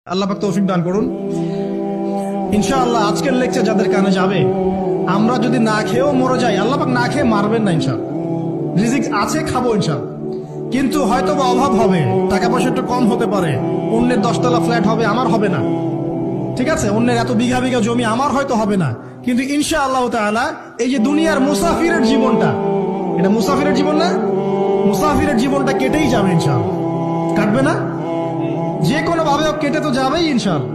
আল্লাহ পাক তৌফিক দান করুন। ইনশাআল্লাহ আজকের লেকচার যাদের কানে যাবে, আমরা যদি না খেয়েও মরে যাই, আল্লাহ পাক না খেয়ে মারবেন না ইনশাআল্লাহ। রিজিক আছে, খাবো ইনশাআল্লাহ। কিন্তু হয়তো বা অভাব হবে, টাকা পয়সা একটু কম হতে পারে, অন্যের 10 তলা ফ্ল্যাট হবে, আমার হবে না, ঠিক আছে, অন্যের এত বিঘা বিঘা জমি আমার হয়তো হবে না। কিন্তু ইনশাআল্লাহ তাআলা এই যে দুনিয়ার মুসাফিরের জীবনটা, এটা মুসাফিরের জীবন না, মুসাফিরের জীবনটা কেটেই যাবে ইনশাআল্লাহ। কাটবে না? যে কোনো ভাবে কেটে তো যাবেই ইনশাআল্লাহ।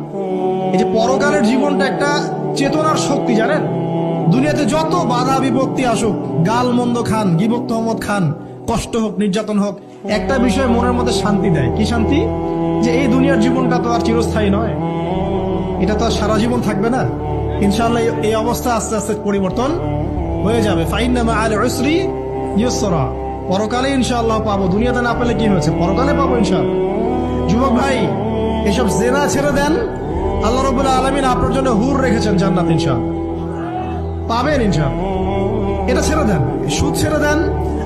এই যে পরকালের জীবনটা একটা চেতনার শক্তি, জানেন, দুনিয়াতে যত বাধা বিপত্তি আসুক, গাল মন্দ খান, গিবত তহমত খান, কষ্ট হোক, নির্যাতন হোক, একটা বিষয় মনের মধ্যে শান্তি দেয়। কি শান্তি? যে এই দুনিয়ার জীবনটা তো আর চিরস্থায়ী নয়, এটা তো আর সারা জীবন থাকবে না। ইনশাআল্লাহ এই অবস্থা আস্তে আস্তে পরিবর্তন হয়ে যাবে। ফাইন্না মাআল উসরি ইউসরা, পরকালে ইনশাআল্লাহ পাবো। দুনিয়াতে না পেলে কি হয়েছে, পরকালে পাবো ইনশাআল্লাহ। যুবক ভাই, এসব জেনা ছেড়ে দেন, আল্লাহ রাব্বুল আলামিন আপনার জন্য হুর রেখেছেন জান্নাত, ইনশাআল্লাহ পাবেন ইনশাআল্লাহ। এটা ছেড়ে দেন, সুদ ছেড়ে দেন,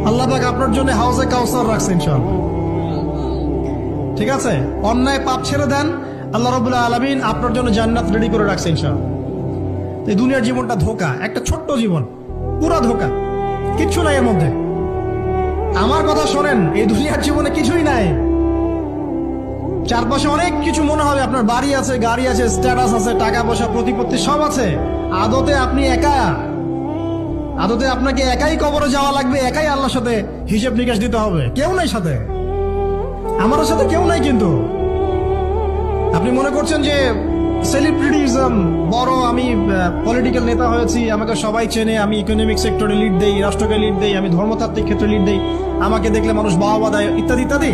আল্লাহ পাক আপনার জন্য হাউজে কাউসার রাখছে ইনশাআল্লাহ, ঠিক আছে। অন্যায় পাপ ছেড়ে দেন, আল্লাহ রাব্বুল আলামিন আপনার জন্য জান্নাত রেডি করে রাখছে ইনশাআল্লাহ। এই দুনিয়ার জীবনটা ধোঁকা, একটা ছোট্ট জীবন, পুরা ধোঁকা, কিচ্ছু নাই এর মধ্যে। আমার কথা শোনেন, এই দুনিয়ার জীবনে কিছুই নাই। চারপাশে অনেক কিছু মনে হবে, আপনার বাড়ি আছে, গাড়ি আছে, স্ট্যাটাস আছে, টাকা পয়সা, প্রতিপত্তি সব আছে। আদতে আপনি একা, আদতে আপনাকে একাই কবরে যাওয়া লাগবে, একাই আল্লাহর সাথে হিসেব নিকাশ দিতে হবে। কেউ নাই সাথে, আমার সাথে কেউ নাই। কিন্তু আপনি মনে করছেন যে সেলিব্রিটিজম, বড় আমি পলিটিক্যাল নেতা হয়েছি, আমাকে সবাই চেনে, আমি ইকোনমিক সেক্টরে লিড দেই, রাষ্ট্রকে লিড দেই, আমি ধর্মতাত্ত্বিক ক্ষেত্রে লিড দেই, আমাকে দেখলে মানুষ বাহবা দেয়, ইত্যাদি ইত্যাদি।